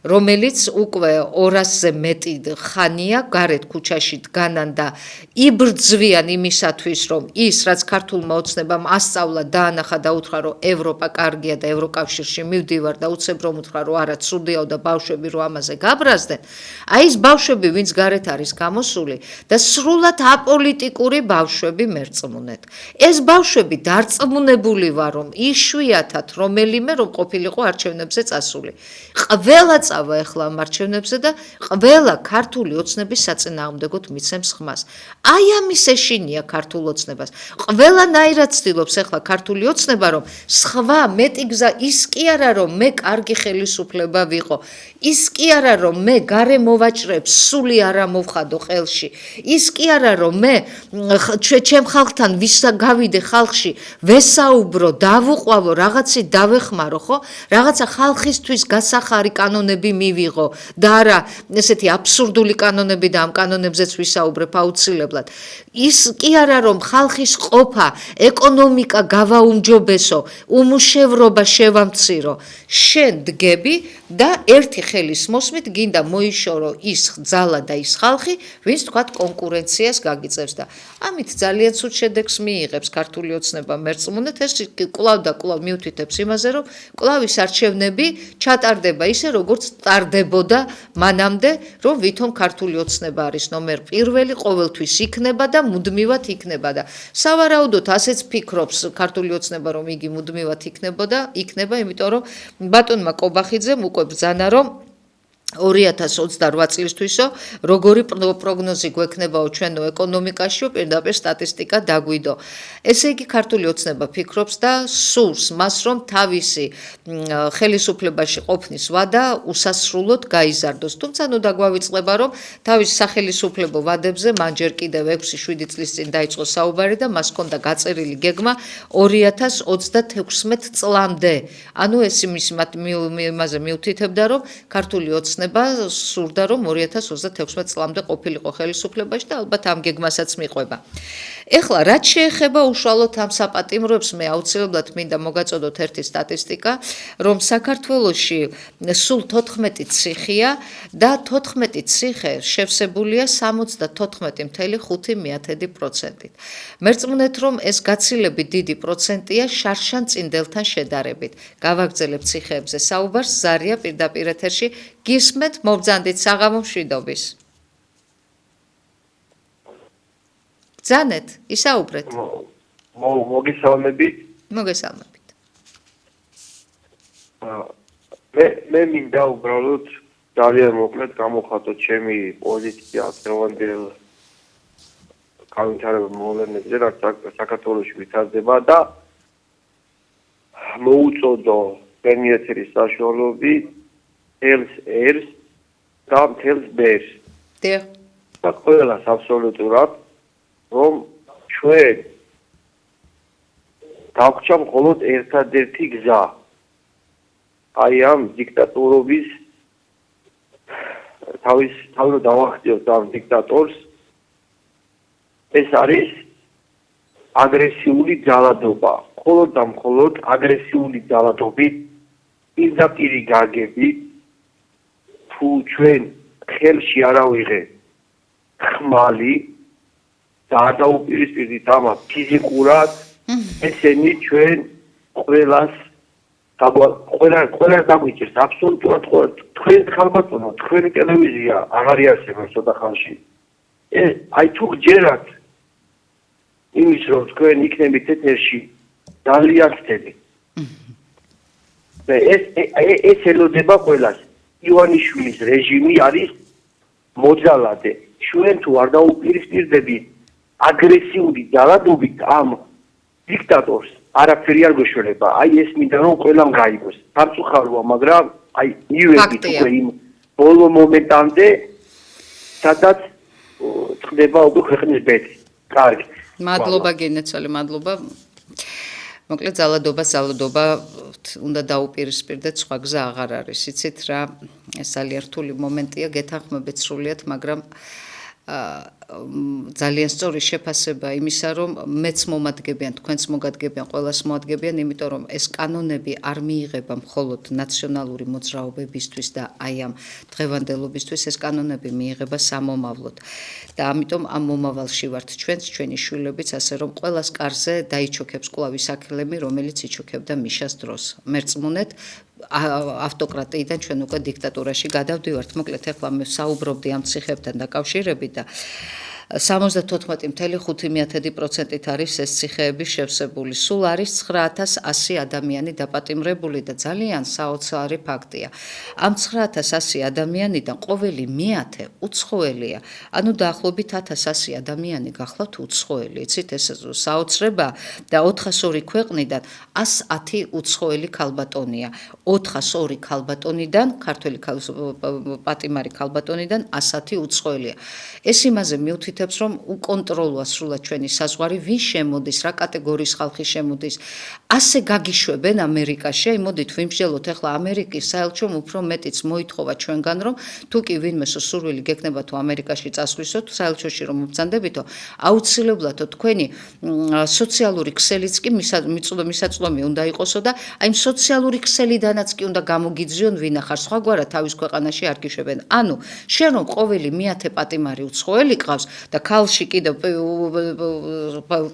რომელიც უკვე 200-ზე მეტი ხანია გარეთ ქუჩაში დგანან და იბრძვიან იმისათვის რომ ის რაც ქართულმა ოცნებამ ასწავლა დაანახა და უთხრა რომ ევროპა კარგია და ევროკავშირში მივდივარ და უცებ რომ უთხრა რომ არა ცუდიაო და ბავშვები რომ ამაზე გაბრაზდნენ აი ეს ბავშვები ვინც გარეთ არის გამოსული და სრულად აპოლიტიკური ბავშვები მერწმუნეთ ეს ბავშვები დარწმუნებული ვარ რომ იშვიათად რომელიმე რომ ყოფილიყო არჩევნებზე წასული ყველა წავა ეხლა ამ არჩევნებზე და ყველა ქართული ოცნების საწინააღმდეგოდ მიცემს ხმას აი ამის ეშინია ქართულ ოცნებას ხელისუფლებას. ყველანაირად ცდილობს ახლა ქართული ოცნება, რომ სხვა მეტი გზა ის კი არა, რომ მე კარგი ხელისუფლება ვიყო, ის კი არა, რომ მე გარე მოვაჭრებს სული არ ამოვხადო ხელში, ის კი არა, რომ მე ჩემ ხალხთან ვისა გავიდე ხალხში, ვესაუბრო, დავუყვავო, რაღაცით დავეხმარო, ხო? რაღაცა ხალხისთვის გასახარი კანონები მივიღო და არა ესეთი აბსურდული კანონები და ამ კანონებზეც ვისაუბრებ აუცილებლად. ის კი არა, რომ ხალხის ყოფა, ეკონომიკა გავაუმჯობესო, უმუშევრობა შევამცირო. შენ დგები და ერთი ხელის მოსმით გინდა მოიშორო ის ძალა და ის ხალხი, ვინც თქვათ კონკურენციას გაგიწევს და ამით ძალიან ცუდ შედეგს მიიღებს ქართული ოცნება მერწმუნეთ, ეს კვლავ და კვლავ მიუთითებს იმაზე, რომ კვლავ ის არჩევნები ჩატარდება ისე, როგორც ტარდებოდა მანამდე, რომ ვითომ ქართული ოცნება არის ნომერ პირველი, ყოველთვის იქნება და მუდმივად იქნება და სავარაუდოდ ასეც ფიქრობს ქართული ოცნება, რომ იგი მუდმივად იქნება, იმიტომ რომ ბატონმა კობახიძემ უკვე ბრძანა, რომ 2028 წლისთვისო როგორი პროგნოზი გვექნებაო ჩვენო ეკონომიკაშიო პირდაპირ სტატისტიკა დაგვიდო. ესე იგი ქართული ოცნება ფიქრობს და სურს მას, რომ თავისი ხელისუფლებაში ყოფნის ვადა უსასრულოდ გაიზარდოს. თუმცა ნუ დაგვავიწყდება, რომ თავის სახელისუფლებო ვადებზე მან ჯერ კიდევ 6-7 წლის წინ დაიწყო საუბარი და მას ჰქონდა გაწერილი გეგმა 2036 წლამდე. ანუ ეს იმაზე მიუთითებდა, რომ ქართული ოცნება სურდა, რომ 2036 წლამდე ყოფილიყო ხელისუფლებაში და ალბათ ამ გეგმასაც მიყვება. ეხლა რაც შეეხება უშუალოდ ამ საპატიმროებს, მე აუცილებლად მინდა მოგაწოდოთ ერთი სტატისტიკა, რომ საქართველოში სულ 14 ციხეა და 14 ციხე შევსებულია 74.5%-ით. მერწმუნეთ, რომ ეს გაცილებით დიდი პროცენტია შარშან-წინდელთან შედარებით. გავაგრძელებ ციხეებზე საუბარს, ზარია პირდაპირ ეთერში გისმენთ, მობრძანდით საღამო მშვიდობის. ბრძანეთ, ისაუბრეთ. მოგესალმებით. მოგესალმებით. მე მინდა უბრალოდ ძალიან მოკლედ გამოვხატოთ ჩემი პოზიცია დღევანდელ განვითარებულ მოვლენებზე, რაც საქართველოში ვითარდება და მოუწოდო პრემიერის საშუალებით თელს ერს და თელს ბერს. და ყველას აბსოლუტურად რომ ჩვენ დავჭამ მხოლოდ ერთადერთი გზა. აი ამ დიქტატურობის თავის დავახციოთ ამ დიქტატორს. ეს არის აგრესიული ძალადობა. მხოლოდ და მხოლოდ აგრესიული ძალადობით პირდაპირი გაგებით თუ ჩვენ ხელში არ ავიღეთ ხმალი და არ დაუპირისპირდით ამას ფიზიკურად, ესენი ჩვენ ყველას დაგვიჭერს აბსოლუტურად ყველას. თქვენ ხალხო, თქვენი ტელევიზია აღარ იარსება ცოტა ხანში. აი თუ გჯერათ იმის რომ თქვენ იქნებით ეთერში ძალიან ხდები. და ეს ელოდება ყველას. ივანიშვილის რეჟიმი არის მოძალადე. ჩვენ თუ არ დაუპირისპირდებით აგრესიული ძალადობით ამ დიქტატორს, არაფერი არ გვეშველება. აი ეს მინდა რომ ყველამ გაიგოს. სამწუხაროა, მაგრამ აი მივედით უკვე იმ ბოლო მომენტამდე, სადაც ხდება უკვე ქვეყნის ბედი. კარგი. მადლობა გენეცალი, მადლობა. მოკლედ ძალადობა უნდა დაუპირისპირდეთ, სხვა გზა აღარ არის. იცით რა, ეს ძალიან რთული მომენტია, გეთანხმებით სრულიად, მაგრამ ძალიან სწორი შეფასება იმისა, რომ მეც მომადგებიან, თქვენც მოგადგებიან, ყველას მოადგებიან, იმიტომ რომ ეს კანონები არ მიიღება მხოლოდ ნაციონალური მოძრაობებისთვის და აი ამ დღევანდელობისთვის, ეს კანონები მიიღება სამომავლოდ. და ამიტომ ამ მომავალში ვართ ჩვენც, ჩვენი შვილებიც, ასე რომ ყველას კარზე დაიჩოქებს კვლავ ის აქლემი, რომელიც იჩოქებდა მიშას დროს. მერწმუნეთ, ავტოკრატიიდან ჩვენ უკვე დიქტატურაში გადავდივართ. მოკლედ ახლა მე საუბრობდი ამ ციხებთან დაკავშირებით და 74.5%-ით არის ეს ციხეები შევსებული. Სულ არის 9100 ადამიანი დაპატიმრებული და ძალიან საოცარი ფაქტია. Ამ 9100 ადამიანიდან ყოველი მეათე უცხოელია. ანუ დაახლოებით 1100 ადამიანი გახლავთ უცხოელი. იცით ეს საოცრება და 402 ქვეყნიდან 110 უცხოელი ქალბატონია. 402 ქალბატონიდან, ქართველი პატიმარი ქალბატონიდან 110 უცხოელია. ეს იმაზე მიუთითებს, რომ უკონტროლოა სრულად ჩვენი საზღვარი, ვინ შემოდის, რა კატეგორიის ხალხი შემოდის. ასე გაგიშვებენ ამერიკაში, აი მოდით ვიმსჯელოთ ახლა ამერიკის საელჩომ უფრო მეტიც მოითხოვა ჩვენგან, რომ თუ კი ვინმე სურვილი გექნება თუ ამერიკაში წასვლისო, საელჩოში რომ მომბრძანდებითო, აუცილებლადო თქვენი სოციალური ქსელიც კი მისაწვდომი უნდა იყოსო და აი იმ სოციალური ქსელიდანაც კი უნდა გამოგიძიონ ვინახარ, სხვაგვარად თავის ქვეყანაში არ გიშვებენ. ანუ შენ რომ ყოველი მეათე პატიმარი უცხოელი ყავს და ქალში კიდევ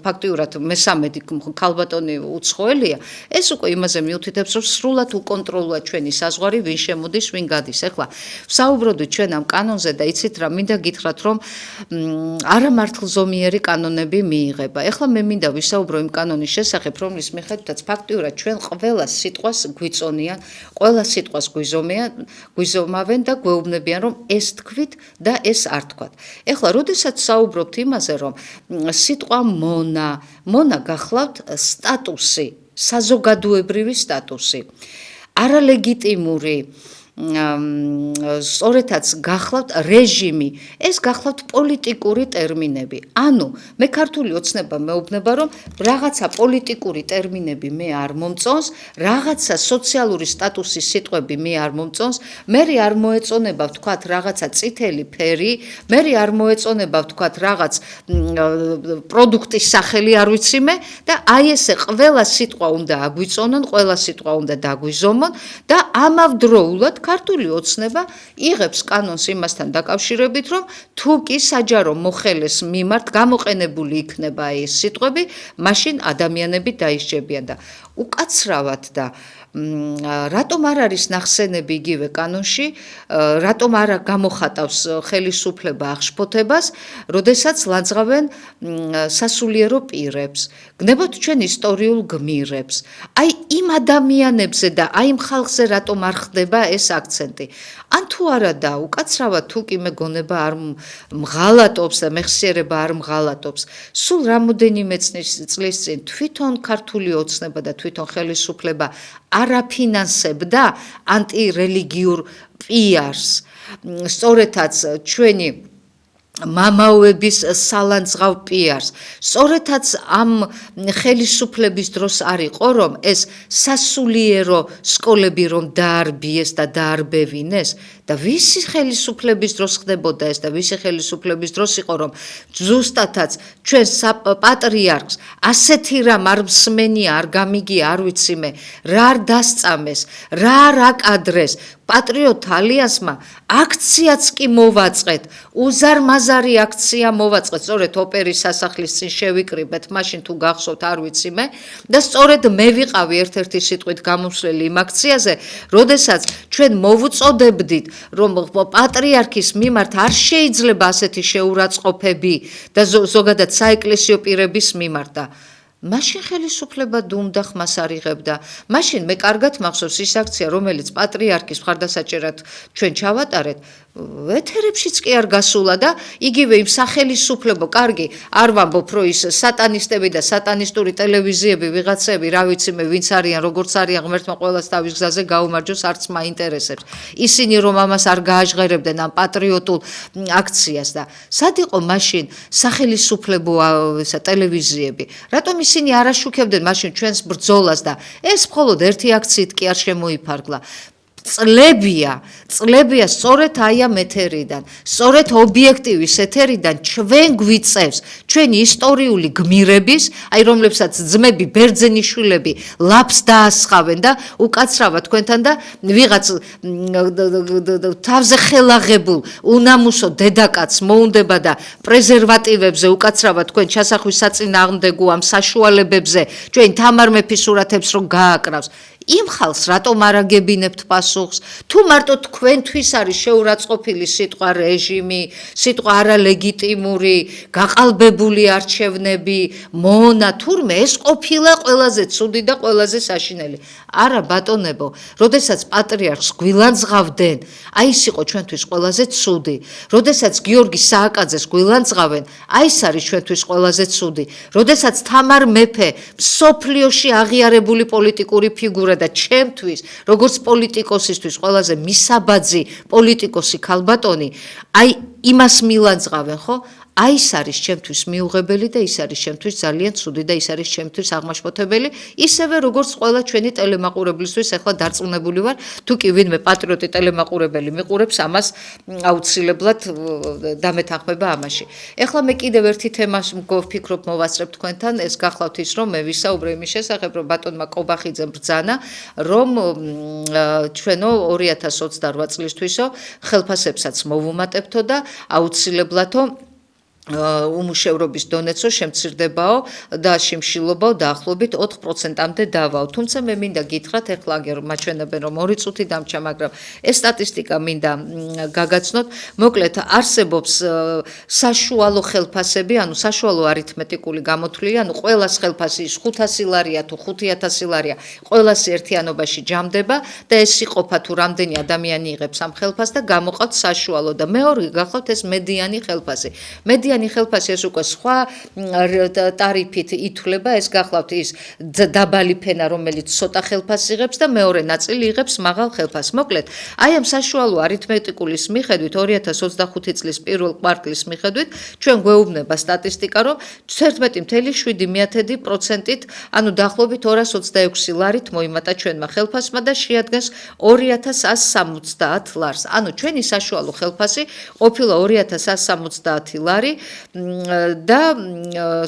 ფაქტიურად მესამედი ქალბატონი უცხოელია, ეს უკვე იმაზე მიუთითებს, რომ სრულად უკონტროლოა ჩვენი საზღვარი, ვინ შემოდის, ვინ გადის. ეხლა ვსაუბრობთ ჩვენ ამ კანონზე და იცით რა, მინდა გითხრათ, რომ არამართლზომიერი კანონები მიიღება. ეხლა მე მინდა ვისაუბრო იმ კანონის შესახებ, რომლის მიხედვითაც ფაქტიურად ჩვენ ყველა სიტყვას გვიწონიან, ყველა სიტყვას გვიზომავენ და გვეუბნებიან, რომ ეს თქვით და ეს არ თქვათ. ეხლა როდესაც საუბრობთ იმაზე, რომ სიტყვა მონა გახლავთ სტატუსი, საზოგადოებრივი სტატუსი, არალეგიტიმური სწორედაც გახლავთ რეჟიმი, ეს გახლავთ პოლიტიკური ტერმინები. ანუ მე ქართული ოცნება მეუბნება, რომ რაღაცა პოლიტიკური ტერმინები მე არ მომწონს, რაღაცა სოციალური სტატუსის სიტყვები მე არ მომწონს, მე არ მოეწონება ვთქვათ რაღაცა წითელი ფერი, მე არ მოეწონება ვთქვათ რაღაც პროდუქტის სახელი არ ვიცი მე და აი ესე ყველა სიტყვა უნდა აგვიწონონ, ყველა სიტყვა უნდა დაგვიზომონ და ამავდროულად ქართული ოცნება იღებს კანონს იმასთან დაკავშირებით, რომ თუ კი საჯარო მოხელეს მიმართ გამოყენებული იქნება ეს სიტყვები, მაშინ ადამიანები დაისჯებიან და უკაცრავად და რატომ არ არის ნახსენები იგივე კანონში, რატომ არ გამოხატავს ხელისუფლება აღშფოთებას, როდესაც ლანძღავენ სასულიერო პირებს, გნებოთ ჩვენ ისტორიულ გმირებს. აი იმ ადამიანებზე და აი იმ ხალხზე რატომ არ ხდება ეს აქცენტი? ან თუ არა და უკაცრავად თუ კი მეგონება არ მღალატობს და მეხსიერება არ მღალატობს, სულ რამოდენიმე წლის წინ თვითონ ქართული ოცნება და თვითონ ხელისუფლება არაფინანსებდა ანტირელიგიურ პიარს. სწორედაც ჩვენი მამაოების სალანძღავ პიარს. სწორედაც ამ ხელისუფლების დროს არ იყო, რომ ეს სასულიერო სკოლები რომ დაარბიეს და დაარბევინეს და ვისი ხელისუფლების დროს ხდებოდა ეს და ვისი ხელისუფლების დროს იყო, რომ ზუსტადაც ჩვენ პატრიარქს ასეთი რამ არ მსმენია, არ გამიგია, არ ვიცი მე, რა არ დასწამეს, რა არ აკადრეს, პატრიოტ ალიანსმა აქციაც კი მოვაწყეთ, უზარმაზარი აქცია მოვაწყეთ, სწორედ ოპერის სასახლის წინ შევიკრიბეთ, მაშინ თუ გახსოვთ, არ ვიცი მე, და სწორედ მე ვიყავი ერთ-ერთი სიტყვით გამოსვლელი იმ აქციაზე, როდესაც ჩვენ მოვუწოდებდით, რომ პატრიარქის მიმართ არ შეიძლება ასეთი შეურაცხყოფები და ზოგადად საეკლესიო პირების მიმართ და მაშინ ხელისუფლება დუმდა ხმას არ იღებდა. მაშინ მე კარგად მახსოვს ის აქცია, რომელიც პატრიარქის მხარდასაჭერად ჩვენ ჩავატარეთ, ეთერებშიც კი არ გასულა და იგივე იმ სახელისუფლებო, კარგი, არ ვამბობ, რომ ის სატანისტები და სატანისტური ტელევიზიები, ვიღაცები, რა ვიცი მე, ვინც არიან, როგორც არიან, ღმერთმა ყველას თავის გზაზე გაუმარჯოს, არც მაინტერესებს. ისინი რომ ამას არ გააჟღერებდნენ ამ პატრიოტულ აქციას და სად იყო მაშინ სახელისუფლებო ტელევიზიები? რატომ ისინი არ აშუქებდნენ მაშინ ჩვენს ბრძოლას და ეს მხოლოდ ერთი აქციით კი არ შემოიფარგლა. წლებია სწორედ აი ამ ეთერიდან, სწორედ ობიექტივის ეთერიდან ჩვენ გვიწევს ჩვენი ისტორიული გმირების, აი რომლებსაც ძმები ბერძენიშვილები ლაფს დაასხავენ და უკაცრავად თქვენთან და ვიღაც თავზე ხელაღებულ უნამუსო დედაკაცს მოუნდება და პრეზერვატივებზე უკაცრავად თქვენ ჩასახვის საწინააღმდეგო ამ საშუალებებზე ჩვენ თამარ მეფის სურათებს რომ გააკრავს. იმ ხალხს რატომ არ აგებინებთ პასუხს? თუ მარტო თქვენთვის არის შეურაცხყოფილი სიტყვა რეჟიმი, სიტყვა არალეგიტიმური, გაყალბებული არჩევნები, მონა, თურმე ეს ყოფილა ყველაზე ცუდი და ყველაზე საშინელი. არა ბატონებო, როდესაც პატრიარქს გვილანძღავდნენ, აი ეს იყო ჩვენთვის ყველაზე ცუდი. როდესაც გიორგი სააკაძეს გვილანძღავენ, აი ეს არის ჩვენთვის ყველაზე ცუდი. როდესაც თამარ მეფე მსოფლიოში აღიარებული პოლიტიკური ფიგურა და ჩემთვის, როგორც პოლიტიკოსისთვის ყველაზე მისაბაძი პოლიტიკოსი ქალბატონი, აი იმას მილანძღავენ, ხო? აი ეს არის ჩემთვის მიუღებელი და ის არის ჩემთვის ძალიან ცუდი და ის არის ჩემთვის აღმაშფოთებელი, ისევე როგორც ყველა ჩვენი ტელემაყურებლისთვის ახლა დარწმუნებული ვარ, თუ კი ვინმე პატრიოტი ტელემაყურებელი მიყურებს, ამას აუცილებლად დამეთანხმება ამაში. ახლა მე კიდევ ერთი თემა ვფიქრობ მოვასწრებ თქვენთან, ეს გახლავთ ის, რომ მე ვისაუბრე იმის შესახებ, რომ ბატონმა კობახიძემ ბრძანა, რომ ჩვენო 2028 წლისთვისო ხელფასებსაც მოვუმატებთო და აუცილებლადო უმუშევრობის დონეცო შემცირდებაო და შიმშილობაო დაახლოებით 4%-მდე დავაო. თუმცა მე მინდა გითხრათ, ეხლა აგერ მაჩვენებენ რომ 2 წუთი დამჭა, მაგრამ ეს სტატისტიკა მინდა გაგაცნოთ. მოკლედ არსებობს საშუალო ხელფასები, ანუ საშუალო არითმეტიკული გამოთვლილი, ანუ ყველას ხელფასი 500 ლარია თუ 5000 ლარია, ყველას ერთიანობაში ჯამდება და ეს იყოფა თუ რამდენი ადამიანი იღებს ამ ხელფასს და გამოყავთ საშუალო და მეორე გახლავთ ეს მედიანი ხელფასი. მედიანი ხელფასი ეს უკვე სხვა ტარიფით ითვლება, ეს გახლავთ ის დაბალი ფენა, რომელიც ცოტა ხელფასს იღებს და მეორე ნაწილი იღებს მაღალ ხელფასს. მოკლედ, აი ამ საშუალო არითმეტიკულის მიხედვით 2025 წლის პირველ კვარტლის მიხედვით ჩვენ გვეუბნება სტატისტიკა, რომ 11.7%-ით, ანუ დაახლოებით 226 ლარით მოიმატა ჩვენმა ხელფასმა და შეადგენს 2170 ლარს. ანუ ჩვენი საშუალო ხელფასი ყოფილა 2170 ლარი და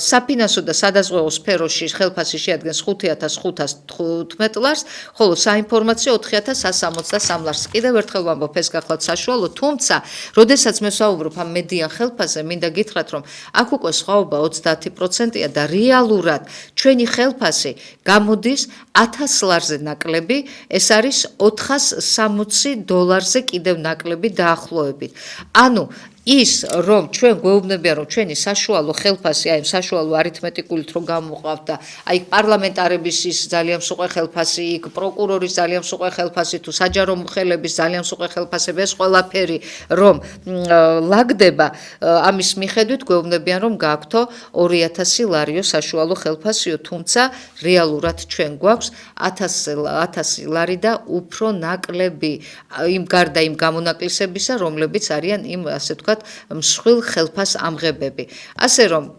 საფინანსო და სადაზღვეო სფეროში ხელფასი შეადგენს 5515 ლარს, ხოლო საინფორმაციო 4163 ლარს. კიდევ ერთხელ ვამბობ, ეს გახლავთ საშუალო, თუმცა, როდესაც მე ვსაუბრობ ამ მედიან ხელფასზე, მინდა გითხრათ, რომ აქ უკვე სხვაობა 30%-ია და რეალურად ჩვენი ხელფასი გამოდის 1000 ლარზე ნაკლები, ეს არის 460 დოლარზე კიდევ ნაკლები დაახლოებით. ანუ ის რომ ჩვენ გვეუბნებიან რომ ჩვენი საშუალო ხელფასი აი საშუალო არითმეტიკულით რომ გამოყავთ და აი პარლამენტარების ის ძალიან მსუყე ხელფასი, იქ პროკურორის ძალიან მსუყე ხელფასი თუ საჯარო მოხელების ძალიან მსუყე ხელფასები, ეს ყველაფერი რომ ლაგდება, ამის მიხედვით გვეუბნებიან რომ გააქვთო 2000 ლარიო საშუალო ხელფასიო, თუმცა რეალურად ჩვენ გვაქვს 1000 ლარი და უფრო ნაკლები იმ გარდა იმ გამონაკლისებისა, რომლებიც არიან იმ ასე თქვა მსხვილ ხელფას ამღებები. ასე რომ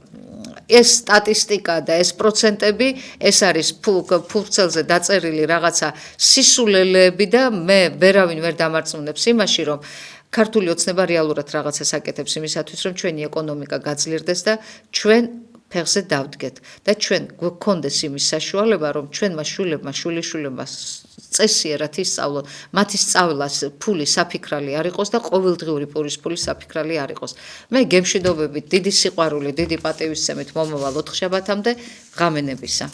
ეს სტატისტიკა და ეს პროცენტები, ეს არის ფურცელზე დაწერილი რაღაცა სისულელეები და მე ვერავინ ვერ დამარწმუნებს იმაში, რომ ქართული ოცნება რეალურად რაღაცას აკეთებს იმისათვის, რომ ჩვენი ეკონომიკა გაძლიერდეს და ჩვენ ფეხზე დავდგეთ და ჩვენ გვქონდეს იმის საშუალება, რომ ჩვენმა შვილებმა, შვილიშვილებმა წესიერად ისწავლონ, მათი სწავლას ფული საფიქრალი არ იყოს და ყოველდღიური პურის ფული საფიქრალი არ იყოს. მე გემშვიდობებით, დიდი სიყვარული, დიდი პატივისცემით მომავალ 4 შაბათამდე, ღამენებისა.